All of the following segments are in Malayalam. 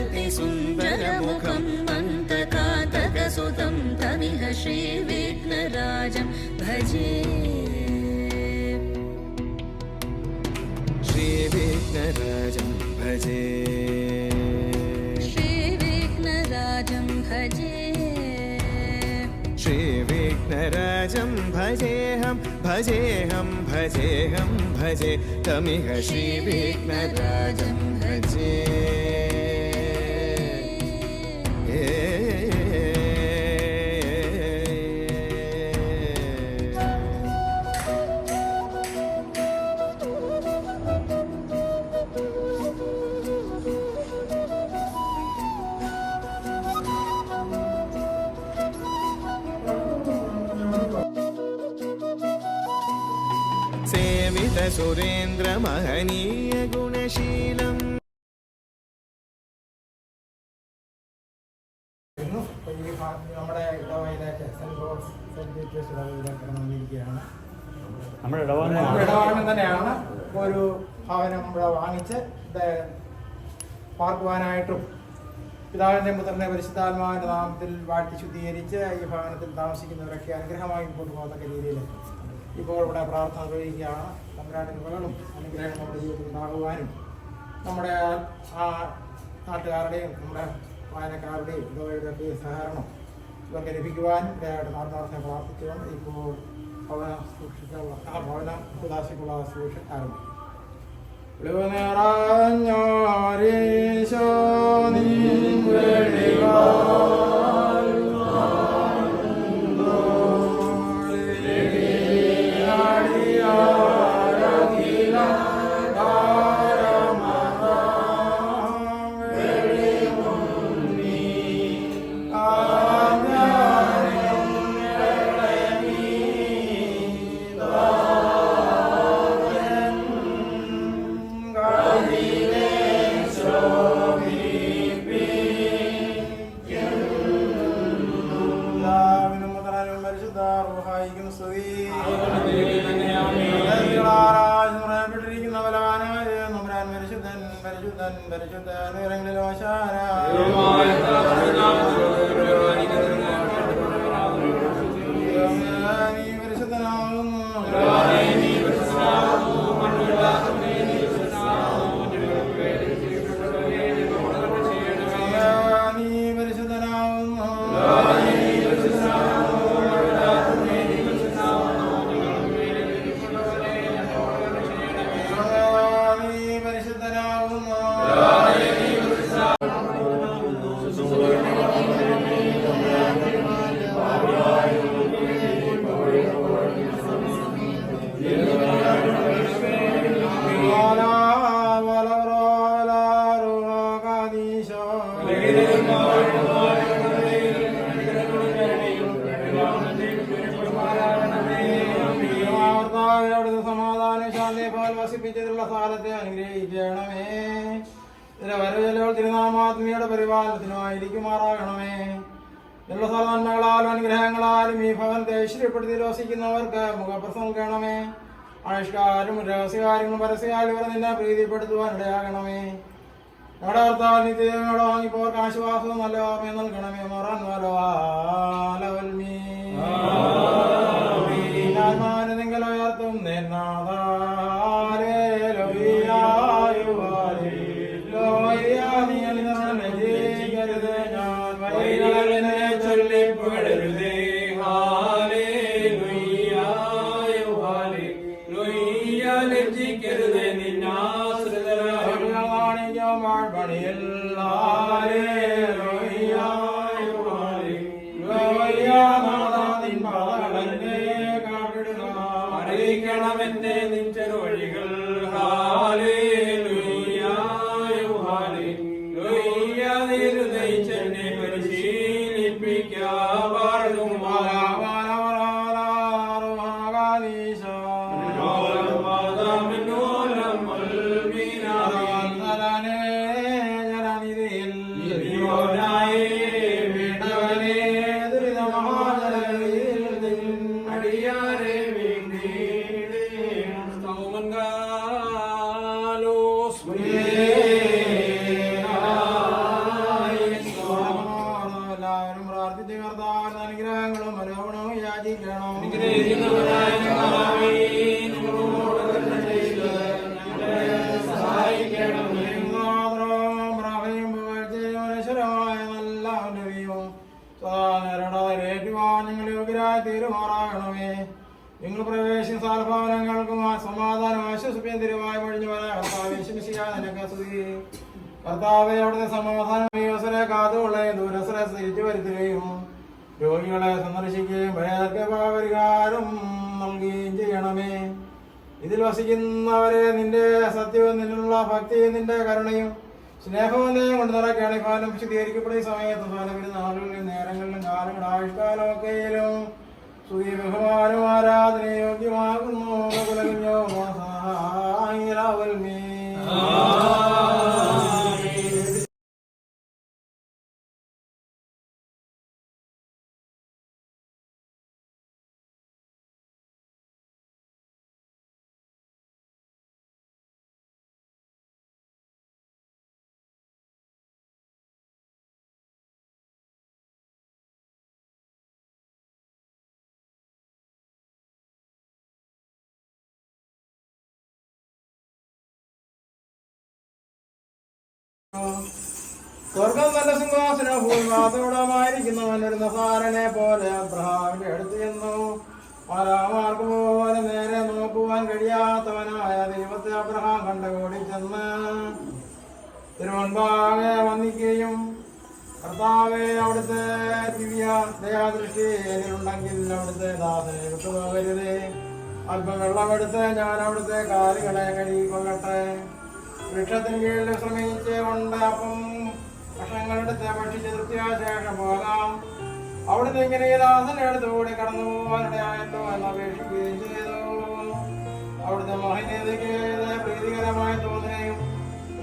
सुन्दरमुखं मन्तकातकसुतं तमिह श्रीविघ्नराजं भजे श्रीविघ्नराजं भजे श्रीविघ्नराजं भजे श्रीविघ्नराजं भजेऽहं भजेऽहं भजेऽहं भजे तमिह श्रीविघ्नराजं भजे सेवित सुरेन्द्र महनीय गुणशीलम् നമ്മുടെ ഇടവയിലേക്ക് സെന്റ് ജോർജ് സെന്റ് പീറ്റേഴ്സ് ഇടവയിലേക്ക് വന്നിരിക്കുകയാണ്. നമ്മുടെ ഇടവാണ് തന്നെയാണ്. ഒരു ഭവനം ഇവിടെ വാങ്ങിച്ച് പാർക്കുവാനായിട്ടും പിതാവിൻ്റെ പുത്രൻ്റെ പരിശുദ്ധാത്മാവിൻ്റെ നാമത്തിൽ വാഴ്ത്തി ശുദ്ധീകരിച്ച് ഈ ഭവനത്തിൽ താമസിക്കുന്നവരൊക്കെ അനുഗ്രഹമായി മുമ്പോട്ട് പോകത്തക്ക രീതിയിൽ ഇപ്പോൾ ഇവിടെ പ്രാർത്ഥന നിർവഹിക്കുകയാണ്. തമ്പുരാന്റെ കൃപകളും അനുഗ്രഹങ്ങളും നമ്മുടെ ജീവിതത്തിൽ ഉണ്ടാകുവാനും നമ്മുടെ നാട്ടുകാരുടെയും നമ്മുടെ വായനക്കാരുടെയും ഇടവയുടെയൊക്കെ സഹകരണം ഇവർക്ക് ലഭിക്കുവാനും ഇടയായിട്ട് നാട്ടുകാരെ പ്രാർത്ഥിച്ചുകൊണ്ട് ഇപ്പോൾ ഭവന ഉദാശിക്കുള്ള സൂക്ഷിച്ച് ആരംഭിക്കും. വസിപ്പിച്ചതിലുള്ള സാലത്തെ അനുഗ്രഹിക്കണമേ. ഇതിലെ വരവേലകൾ തിരുനാമാത്മീയുടെ പരിപാലനത്തിനുമായിരിക്കുമാറാകണമേ. ഇതിലുള്ള സ്ഥല നന്മകളാലും അനുഗ്രഹങ്ങളാലും ഈ ഭവനത്തെ ഐശ്വര്യപ്പെടുത്തി വസിക്കുന്നവർക്ക് മുഖപ്രസ നൽകണമേ. ആയുഷ്കാരും രഹസ്യകാര്യങ്ങളും പരസ്യകാര്യം ഇവർ നിന്നെ പ്രീതിപ്പെടുത്തുവാൻ ഇടയാകണമേ. ഞങ്ങളുടെ ഭർത്താവ് നിത്യയോടെ വാങ്ങിപ്പോർക്ക് ആശ്വാസവും നല്ല ഓർമ്മ നൽകണമേ. മൊറാൻ നിങ്ങൾ ഉയർത്തും അറിയിക്കണമെന്നെ നിന്റെ വഴികൾ. നിർദ്ദേശിച്ചെന്നെ പരിശീലിപ്പിക്കാറും അനുഗ്രഹിക്കണം. നിങ്ങൾ യോഗ്യരായി തീരുമാറാകണമേ. നിങ്ങൾ പ്രവേശിക്കുന്ന സാൽഭവനങ്ങൾക്കും സമാധാനം ആശ്വസിപ്പിക്കാൻ തിരുവായി ഒഴിഞ്ഞു വരാൻ നിനക്ക് സ്തുതി. കർത്താവെ, അവിടുത്തെ സമാധാനം കാതുകളെ ദൂരസ്ഥരെ തിരിച്ചു വരുത്തുകയും രോഗികളെ സന്ദർശിക്കുകയും പരിഹാരം നൽകുകയും ചെയ്യണമേ. ഇതിൽ വസിക്കുന്നവരെ നിന്റെ സത്യവും നിന്നുള്ള ഭക്തിയും നിന്റെ കരുണയും സ്നേഹവും കൊണ്ട് നിറയ്ക്കുകയാണ്. ഫലം വിശദീകരിക്കപ്പെടുന്ന സമയത്ത് ഫലപ്പെടുന്ന നാളുകളിലും നേരങ്ങളിലും കാലങ്ങളും ആയുഷ്കാലമൊക്കെയിലും സ്തുതി ബഹുമാനവും ആരാധന യോഗ്യമാകുന്നു. സ്വർഗം നല്ല സിംഹാസന ഭൂമിമാതോടമായിരിക്കുന്നവൻ ഒരു നസാരനെ പോലെ അബ്രഹാമിന്റെ അടുത്ത് ചെന്നു. മാലാമാർക്ക് പോലെ നേരെ നോക്കുവാൻ കഴിയാത്തവനായ ദൈവത്തെ അബ്രഹാം കണ്ടുകൂടി ചെന്ന് തിരുവൻപാകെ വന്ദിക്കുകയും കർത്താവെ, അവിടുത്തെ ദിവ്യ ദയാദൃഷ്ടി എന്നിലുണ്ടെങ്കിൽ അവിടുത്തെ ദാസനെ വിട്ടുപോകരുതേ. അല്പം വെള്ളമെടുത്ത് ഞാൻ അവിടുത്തെ കാലുകളെ കഴുകിക്കൊള്ളട്ടെ. വൃക്ഷത്തിന് കീഴിൽ ശ്രമിച്ച് കൊണ്ട് അപ്പം ഭക്ഷണങ്ങളെടുത്ത് ഭക്ഷിച്ച് തൃപ്തിയായ ശേഷം പോകാം. അവിടുന്ന് ഇങ്ങനെ ദാസന്റെ അടുത്തുകൂടി കടന്നു പോകാനിടയായല്ലോ എന്ന് അപേക്ഷിക്കുകയും ചെയ്തു. അവിടുത്തെ മഹനീയതയ്ക്ക് പ്രീതികരമായി തോന്നുകയും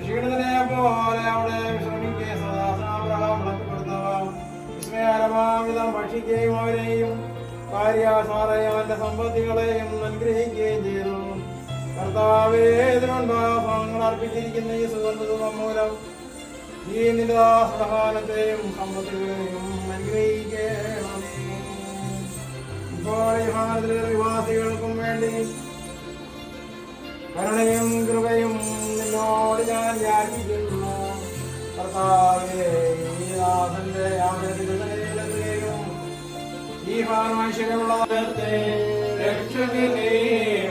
ക്ഷീണിതനെ പോലെ അവിടെ വിശ്രമിക്കുകയും സദാസനാബ്രഹാം വിളക്കപ്പെടുന്നവ വിസ്മയകരമാവിധം ഭക്ഷിക്കുകയും അവരെയും ഭാര്യാസാറയും അവന്റെ സമ്പത്തികളെയും അനുഗ്രഹിക്കുകയും ചെയ്തു. കർത്താവേ, ഇതിനുണ്ടാഭങ്ങൾ അർപ്പിച്ചിരിക്കുന്ന ഈ സുഗന്ധധൂപം മൂലം ഈ നിന്റെ ദാസഹാനത്തെയും സമ്പത്തുകളെയും അനുഗ്രഹിക്കണമേ. ഇപ്പോൾ ഈ ഭാരതത്തിലെ വിവാസികൾക്കും വേണ്ടി കരുണയും കൃപയും നിന്നോട് ഞാൻ യാചിക്കുന്നു. കർത്താവേ, ഈ ദാസന്റെ ആഗ്രഹത്തിലെത്തുകയും ഈ ഭാരമാശ്വര്യമുള്ള രക്ഷകനെ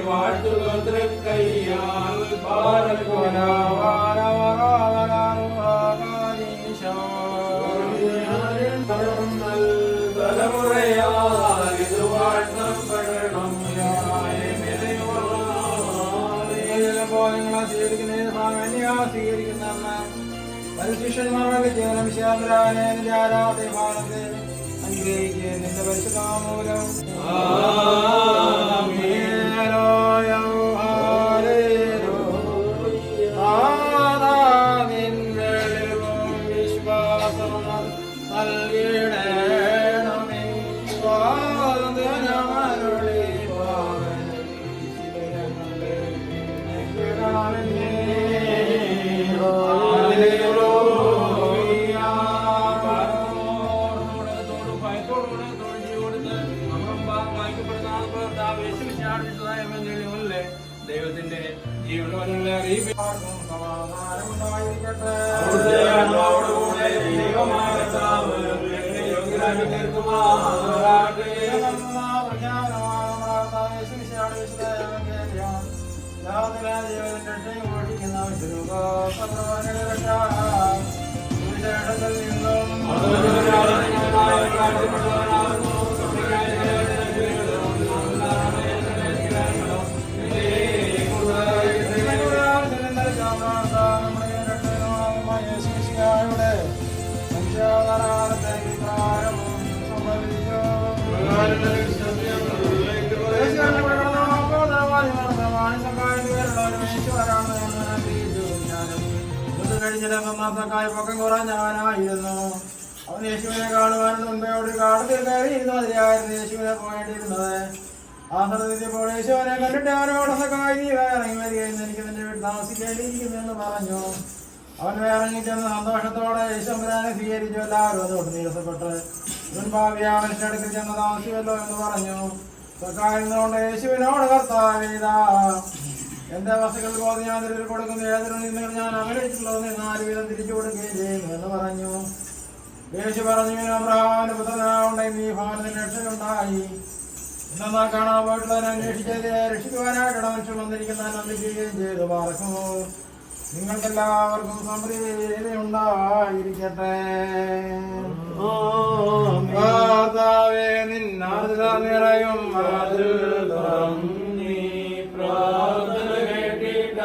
വാഴ്ത്തുക തൃക്കൈയാൽ സ്വീകരിക്കുന്ന പരിശിഷ്യന്മാരുടെ ജീവനം ശ്യാമരാനെ ഭാരത്തെ അനുഗ്രഹിക്കുക നിന്റെ പരിശുദ്ധാമൂലം. വിശ്വാസം നൽകിടണമേ. ദൈവത്തിന്റെ ജീവനെ സമാധാനമുണ്ടായിരിക്കട്ടെ. പൊക്കം കുറഞ്ഞവനായിരുന്നു. അവൻ യേശുവിനെ കാണുവാൻ മുമ്പേ അവിടെ കാടത്തിൽ കയറിയിരുന്നു. അതിലായിരുന്നു യേശുവിനെ പോയേണ്ടിരുന്നത്. ആ സ്ഥലത്തെത്തിയപ്പോൾ യേശുവിനെ കണ്ടിട്ട് അവനോട് സഖായി നീ ഇറങ്ങി വരികയെന്ന് എനിക്ക് നിന്റെ വീട്ടിൽ താമസിക്കേണ്ടിയിരിക്കുന്നെന്ന് പറഞ്ഞു. അവൻ ഇറങ്ങിച്ചെന്ന് സന്തോഷത്തോടെ യേശുവിനെ സ്വീകരിച്ചു. എല്ലാവരും അതോട്ട് നീരസപ്പെട്ട് മനുഷ്യടുക്കൽ ചെന്ന് താമസിക്കുമല്ലോ എന്ന് പറഞ്ഞു. സഹായിച്ചുകൊണ്ട് യേശുവിനോട് കർത്താവേതാ എന്റെ വസ്തുക്കൾ പോയി ഞാൻ തിരിച്ചു കൊടുക്കുന്നു. ഏതൊരു നിങ്ങൾ ഞാൻ അകലിച്ചിട്ടുള്ളതെന്ന് 4 വീതം തിരിച്ചു കൊടുക്കുകയും ചെയ്യുന്നു എന്ന് പറഞ്ഞു. യേശു പറഞ്ഞു, അബ്രഹാമിന്റെ പുത്രനാവുണ്ടെങ്കിൽ ഈ ഭവനത്തിന് രക്ഷയുണ്ടായി. എന്നാൽ കാണാൻ പോയിട്ടുള്ളതിനെ അന്വേഷിച്ചത് രക്ഷിക്കുവാനായിട്ടാണ് മനുഷ്യൻ വന്നിരിക്കുന്ന നന്ദിക്കുകയും ചെയ്തു. പാർക്കുമോ നിങ്ങൾക്കെല്ലാവർക്കും സമൃദ്ധി ഉണ്ടായിരിക്കട്ടെ. കർത്താവേ, നിന്നാർദ്രത നിറയും പ്രാർത്ഥന കേട്ടിട്ട്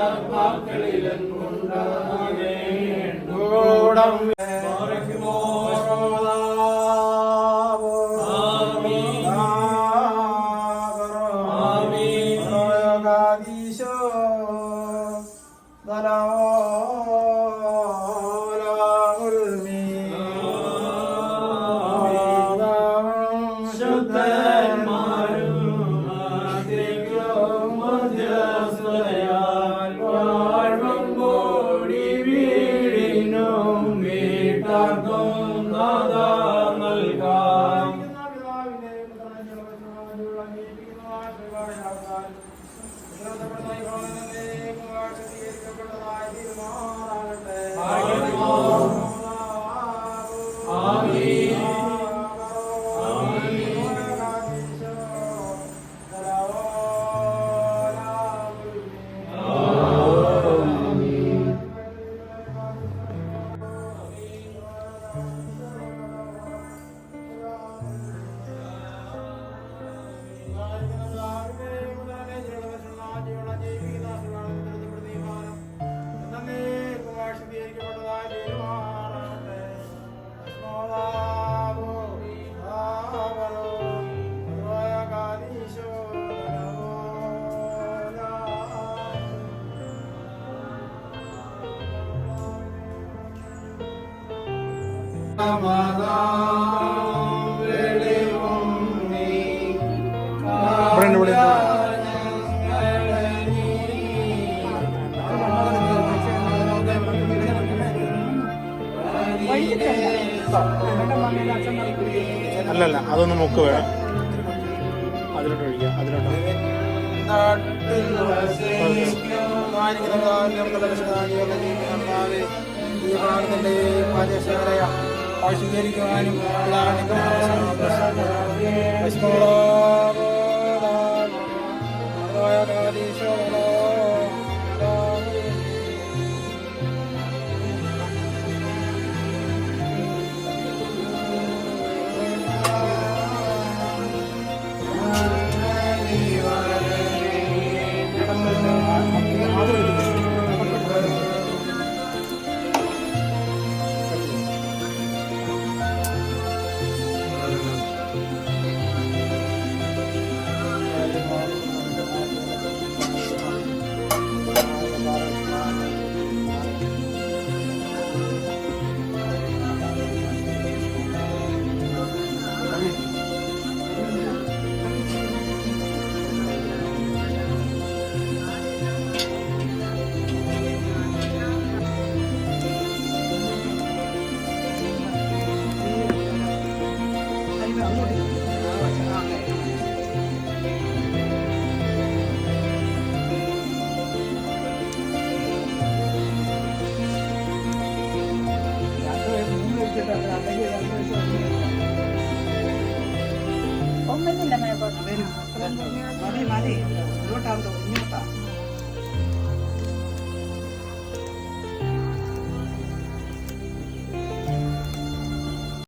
അല്ലല്ല, അതൊന്ന് മുക്ക് വേണം. അതിലോട്ട് ഒഴിക്കുക. അതിലോട്ട് സ്വീകരിക്കുവാനും ഒന്നുമില്ല മതി ഇങ്ങോട്ടാ